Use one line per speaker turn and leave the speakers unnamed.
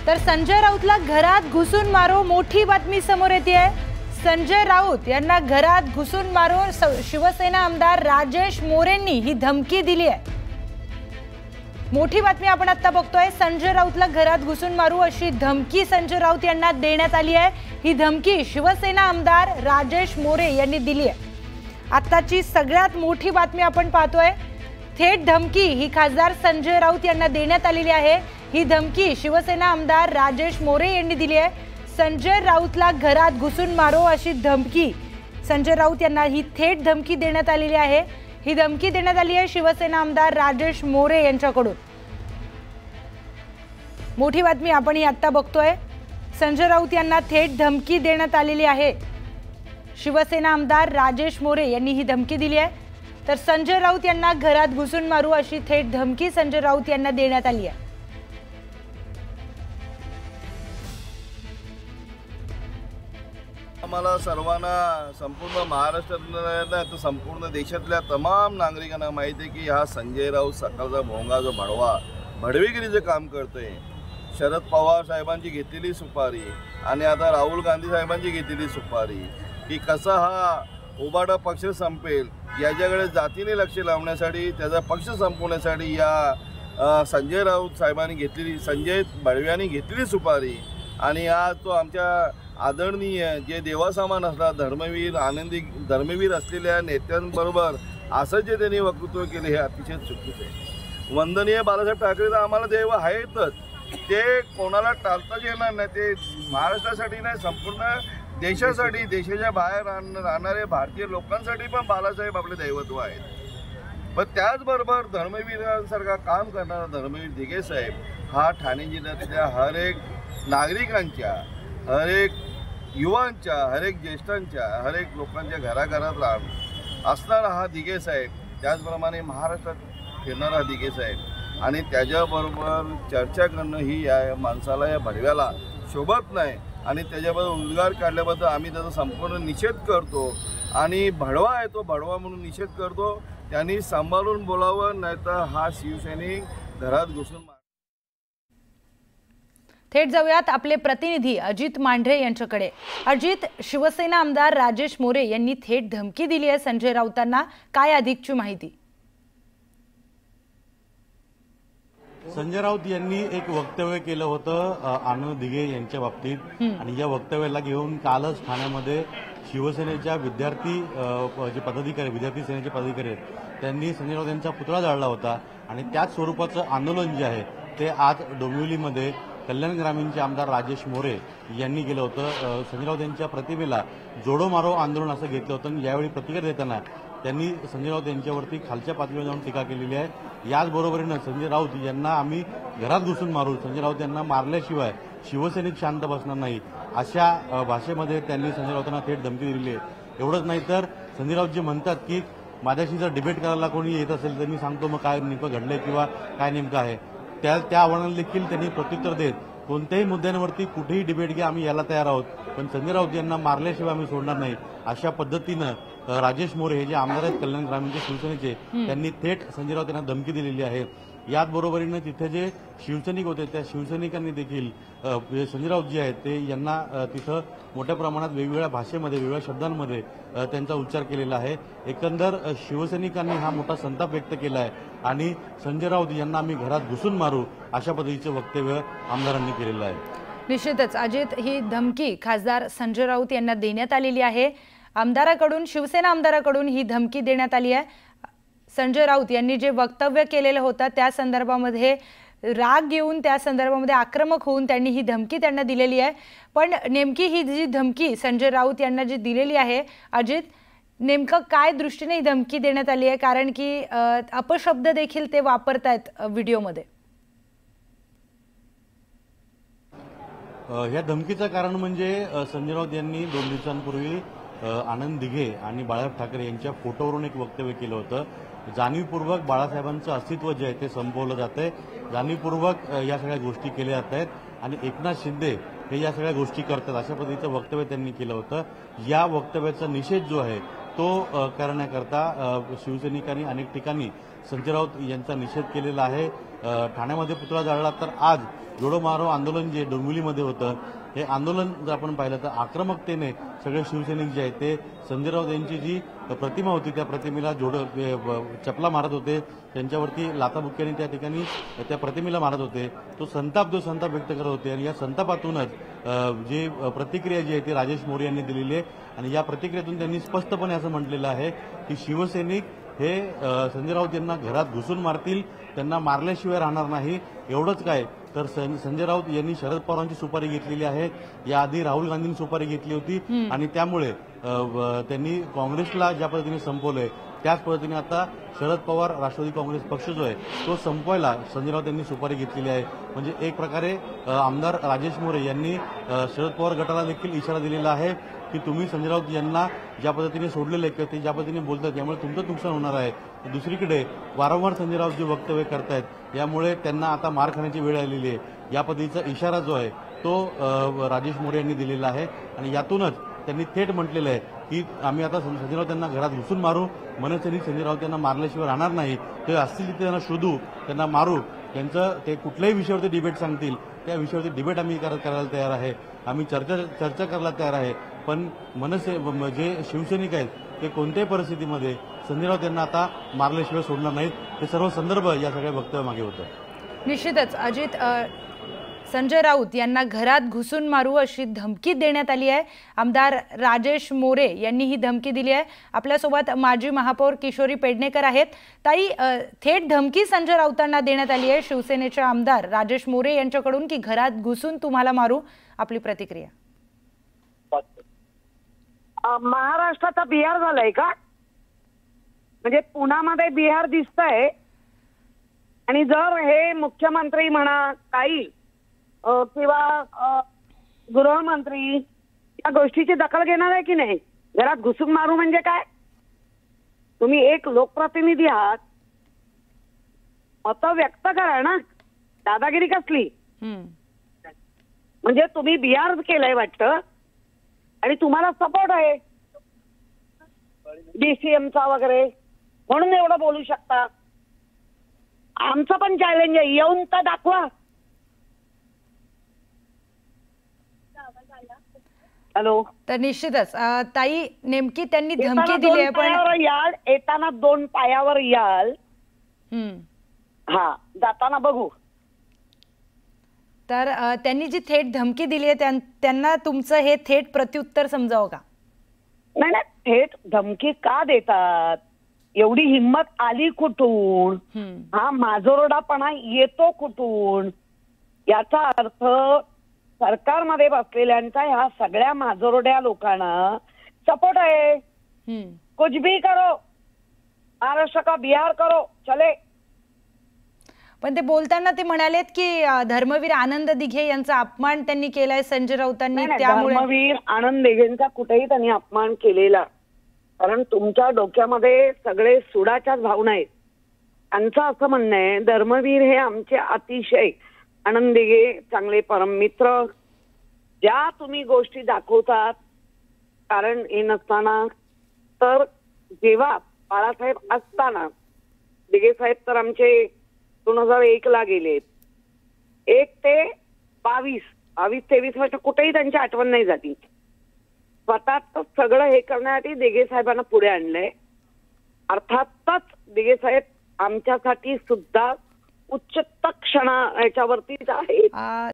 तर संजय राऊतला घरात घुसून मारो, मोठी बातमी समोर येते आहे। संजय राऊत यांना घरात घुसून मारो शिवसेना आमदार राजेश मोरेंनी ही धमकी दिली आहे। मोठी बातमी आपण आता बघतोय। संजय राऊतला घरात घुसून मारू अशी धमकी संजय राऊत यांना देण्यात आली आहे। ही धमकी शिवसेना आमदार राजेश मोरे यांनी दिली आहे। आताची सगळ्यात मोठी बातमी आपण पाहतोय। थेट धमकी ही खासदार संजय राऊत यांना देण्यात आलेली आहे। ही धमकी शिवसेना आमदार राजेश मोरे यांनी दिली आहे। संजय राऊतला घरात घुसून मारो अशी धमकी संजय राऊत यांना ही थेट धमकी देण्यात आलेली आहे। ही धमकी देण्यात आली आहे शिवसेना आमदार राजेश मोरे यांच्याकडून। मोठी बातमी आपण ही आता बघतोय। संजय राऊत यांना थेट धमकी देण्यात आलेली आहे। शिवसेना आमदार राजेश मोरे यांनी ही धमकी दिली आहे। तर संजय राऊत यांना घरात घुसून मारू अशी थेट धमकी संजय राऊत यांना देण्यात आली आहे।
आम्हाला सर्वांना संपूर्ण महाराष्ट्रातल्या संपूर्ण देशातल्या तमाम नागरिकांना माहिती आहे की हा संजय राऊत सकाळचा भोंगा जो भडवेगिरीचं काम करतोय। शरद पवार साहेबांची घेतलेली सुपारी आणि आता राहुल गांधी साहेबांची घेतलेली सुपारी की कसा हा उबाटा पक्ष संपेल याच्याकडे जातीने लक्ष लावण्यासाठी, त्याचा पक्ष संपवण्यासाठी या संजय राऊत साहेबांनी घेतलेली, संजय बडव्यांनी घेतलेली सुपारी आणि आज तो आमच्या आदरणीय जे देवासमान असतात धर्मवीर असलेल्या नेत्यांबरोबर असं जे त्यांनी वक्तव्य केले हे अतिशय चुकीचे आहे। वंदनीय बाळासाहेब ठाकरे तर आम्हाला देव आहेतच, ते कोणाला टाळताच येणार नाही। ते महाराष्ट्रासाठी नाही, संपूर्ण देशासाठी, देशाच्या बाहेर राहणारे भारतीय लोकांसाठी पण बाळासाहेब आपले दैवत्व आहेत। पण त्याचबरोबर धर्मवीरांसारखा काम करणारा धर्मवीर दिघे साहेब हा ठाणे जिल्ह्यातल्या हर एक नागरिकांच्या, हर एक युवांच्या, हर एक ज्येष्ठांच्या, हर एक लोकांच्या घराघरात असणारा हा दिघे साहेब, त्याचप्रमाणे महाराष्ट्रात फिरणारा दिघे साहेब आणि त्याच्याबरोबर चर्चा करणं ही या माणसाला, या भडव्याला शोभत नाही आणि त्याच्याबद्दल उद्गार काढल्याबद्दल आम्ही त्याचा संपूर्ण निषेध करतो आणि भडवा आहे तो भडवा म्हणून निषेध करतो। त्यांनी सांभाळून बोलावं, नाहीतर हा शिवसैनिक घरात घुसून।
थेट जाऊयात आपले प्रतिनिधी अजित मांढरे यांच्याकडे। अजित, शिवसेना आमदार राजेश मोरे यांनी थेट धमकी दिली आहे संजय राऊतांना, काय अधिकची माहिती?
संजय राऊत यांनी एक वक्तव्य केलं होतं आनंद दिघे यांच्या बाबतीत आणि या वक्तव्याला घेऊन कालच ठाण्यामध्ये शिवसेनेच्या विद्यार्थी विद्यार्थी सेनेचे पदाधिकारी आहेत त्यांनी संजय राऊत यांचा पुतळा जाळला होता आणि त्याच स्वरूपाचं आंदोलन जे आहे ते आज डोंबिवलीमध्ये कल्याण ग्रामीणचे आमदार राजेश मोरे यांनी केलं होतं। संजय राऊत यांच्या प्रतिमेला जोडो मारो आंदोलन असं घेतलं होतं आणि यावेळी प्रतिक्रिया देताना त्यांनी संजय राऊत यांच्यावरती खालच्या पातळीवर जाऊन टीका केलेली आहे। याचबरोबरीनं संजय राऊत यांना आम्ही घरात घुसून मारू, संजय राऊत यांना मारल्याशिवाय शिवसैनिक शांत बसणार नाही अशा भाषेमध्ये त्यांनी संजय राऊतांना थेट धमकी दिली आहे। एवढंच नाही तर संजय राऊत जे म्हणतात की माझ्याशी जर डिबेट करायला कोणी येत असेल तर मी सांगतो मग काय नेमकं घडलंय किंवा काय नेमकं आहे, त्या आव्हानाला देखील त्यांनी प्रत्युत्तर देत कोणत्याही मुद्द्यांवरती कुठेही डिबेट घ्या आम्ही याला तयार आहोत, पण संजय राऊत यांना मारल्याशिवाय आम्ही सोडणार नाही अशा पद्धतीनं राजेश मोरे हे जे आमदार आहेत कल्याण ग्रामीणचे शिवसेनेचे त्यांनी थेट संजय राऊत यांना धमकी दिलेली आहे। याचबरोबरीनं तिथे जे शिवसैनिक होते त्या शिवसैनिकांनी देखील संजय राऊत जे आहेत ते यांना तिथं मोठ्या प्रमाणात वेगवेगळ्या भाषेमध्ये, वेगवेगळ्या शब्दांमध्ये त्यांचा उच्चार केलेला आहे। एकंदर शिवसैनिकांनी हा मोठा संताप व्यक्त केला आहे आणि संजय राऊत यांना आम्ही घरात घुसून मारू अशा पद्धतीचं वक्तव्य आमदारांनी केलेलं आहे।
निश्चितच अजित, ही धमकी खासदार संजय राऊत यांना देण्यात आलेली आहे। आमदाराकडून, शिवसेना आमदाराकडून ही धमकी देण्यात आली आहे। संजय राऊत यांनी जे वक्तव्य केलेलं होतं त्या संदर्भामध्ये राग घेऊन, त्या संदर्भामध्ये आक्रमक होऊन त्यांनी ही धमकी त्यांना दिलेली आहे। पण नेमकी ही जी धमकी संजय राऊत यांना जी दिलेली आहे अजित, नेमकं काय दृष्टीने ही धमकी देण्यात आली आहे? कारण की अपशब्द देखील ते वापरतायत व्हिडिओमध्ये।
या धमकीचं कारण म्हणजे संजय राऊत यांनी 2 दिवसांपूर्वी आनंद दिघे आणि बाळासाहेब ठाकरे यांच्या फोटोवरून एक वक्तव्य केलं होतं। जाणीवपूर्वक बाळासाहेबांचं अस्तित्व जे आहे ते संपवलं जातंय, जाणीवपूर्वक या सगळ्या गोष्टी केल्या जात आहेत आणि एकनाथ शिंदे हे या सगळ्या गोष्टी करतात अशा पद्धतीचं वक्तव्य त्यांनी केलं होतं। या वक्तव्याचा निषेध जो आहे तो करण्याकरता शिवसैनिकांनी अनेक ठिकाणी संजय राऊत यांचा निषेध केलेला आहे। ठाण्यामध्ये पुतळा जाळला, तर आज जोडो मारो आंदोलन जे डोंबिवलीमध्ये होतं, हे आंदोलन जर आपण पाहिलं तर आक्रमकतेने सगळे शिवसैनिक जे आहेत ते संजय राऊत यांची जी प्रतिमा होती त्या प्रतिमेला चपला मारत होते, त्यांच्यावरती लाथाबुक्क्यांनी त्या ठिकाणी त्या प्रतिमेला मारत होते। तो संताप व्यक्त करत होते आणि या संतापातूनच जी प्रतिक्रिया जी आहे ती राजेश मोरे यांनी दिलेली आहे आणि या प्रतिक्रियेतून त्यांनी स्पष्टपणे असं म्हटलेलं आहे की शिवसैनिक हे संजय राऊत यांना घरात घुसून मारतील, त्यांना मारल्याशिवाय राहणार नाही। एवढंच काय तर संजय राऊत यांनी शरद पवारांची सुपारी घेतलेली आहे, याआधी राहुल गांधींनी सुपारी घेतली होती आणि त्यामुळे त्यांनी काँग्रेसला ज्या पद्धतीने संपवलंय त्याच पद्धतीने आता शरद पवार राष्ट्रवादी काँग्रेस पक्ष जो आहे तो संपवायला संजय राऊत यांनी सुपारी घेतलेली आहे। म्हणजे एक प्रकारे आमदार राजेश मोरे यांनी शरद पवार गटाला देखील इशारा दिलेला आहे की तुम्ही संजय राऊत यांना ज्या पद्धतीने सोडलेलं आहे किंवा ते ज्या पद्धतीने बोलतात त्यामुळे तुमचं नुकसान होणार आहे। दुसरीकडे वारंवार संजय राऊत जे वक्तव्य करतायत यामुळे त्यांना आता मार खाण्याची वेळ आलेली आहे, या पद्धतीचा इशारा जो आहे तो राजेश मोरे यांनी दिलेला आहे आणि यातूनच त्यांनी थेट म्हटलेलं आहे की आम्ही आता संजय राऊत यांना घरात घुसून मारू, मनसैनिक संजय राऊत यांना मारल्याशिवाय राहणार नाही, ते असतील तिथे त्यांना शोधू, त्यांना मारू, त्यांचं ते कुठल्याही विषयावरती डिबेट सांगतील त्या विषयावरती डिबेट आम्ही करायला तयार आहे, आम्ही चर्चा करायला तयार आहे। पण जे शिवसैनिक आहेत ते कोणत्याही परिस्थितीमध्ये संजय राऊत यांना आता मारल्याशिवाय सोडणार नाहीत, हे सर्व संदर्भ या सगळ्या वक्तव्यामागे होतं।
निश्चितच अजित, संजय राऊत यांना घरात घुसून मारू अशी धमकी देण्यात आली आहे। आमदार राजेश मोरे यांनी ही धमकी दिली आहे। आपल्यासोबत माजी महापौर किशोरी पेडणेकर आहेत। ताई, थेट धमकी संजय राऊतांना देण्यात आली आहे शिवसेनेचे आमदार राजेश मोरे यांच्याकडून की घरात घुसून तुम्हाला मारू, आपली प्रतिक्रिया?
महाराष्ट्राचा बिहार झालाय का? म्हणजे पुण्यामध्ये बिहार दिसतंय आणि जर हे मुख्यमंत्री म्हणा काही किंवा गृहमंत्री या गोष्टीची दखल घेणार आहे की नाही? घरात घुसून मारू म्हणजे काय? तुम्ही एक लोकप्रतिनिधी आहात, मत व्यक्त करा ना, दादागिरी कसली? म्हणजे तुम्ही बिहार केलंय वाटतं आणि तुम्हाला सपोर्ट आहे डीसीएमचा वगैरे, म्हणून एवढं बोलू शकता। आमचं पण चॅलेंज आहे, येऊन तर दाखवा। हॅलो, तर
निश्चितच ताई, नेमकी त्यांनी धमकी दिली आहे पण
याल, येताना 2 पायावर याल, हा, जाताना बघू।
तर त्यांनी जी थेट धमकी दिली आहे त्यांना तुमचं हे थेट प्रत्युत्तर समजावं का?
नाही नाही, थेट धमकी का देतात? एवढी हिम्मत आली कुठून? हा माजोरडापणा येतो कुठून? याचा अर्थ सरकारमध्ये बसलेल्यांचा ह्या सगळ्या माजोरड्या लोकांना सपोर्ट आहे। कुछ भी करो, महाराष्ट्र का बिहार करो, चले।
पण ते बोलताना ते म्हणालेत की धर्मवीर आनंद दिघे यांचा अपमान त्यांनी केलाय संजय राऊतांनी, त्यामुळे
धर्मवीर आनंद दिघेंचा कुठेही त्यांनी अपमान केलेला, कारण तुमच्या डोक्यामध्ये सगळे सुडाच्याच भावना आहेत। त्यांचं असं म्हणणं आहे धर्मवीर हे आमचे अतिशय, आनंद दिघे चांगले परम मित्र, ज्या तुम्ही गोष्टी दाखवतात कारण हे नसताना, तर जेव्हा बाळासाहेब असताना दिघे साहेब तर आमचे 2001 ला गेले, 1 ते 22-23 वर्ष कुठेही त्यांची आठवण नाही झाली। स्वतःच सगळं हे करण्यासाठी दिघे साहेबांना पुढे आणलंय। अर्थातच दिघे साहेब आमच्यासाठी सुद्धा उच्च क्षणा याच्यावरतीच आहे।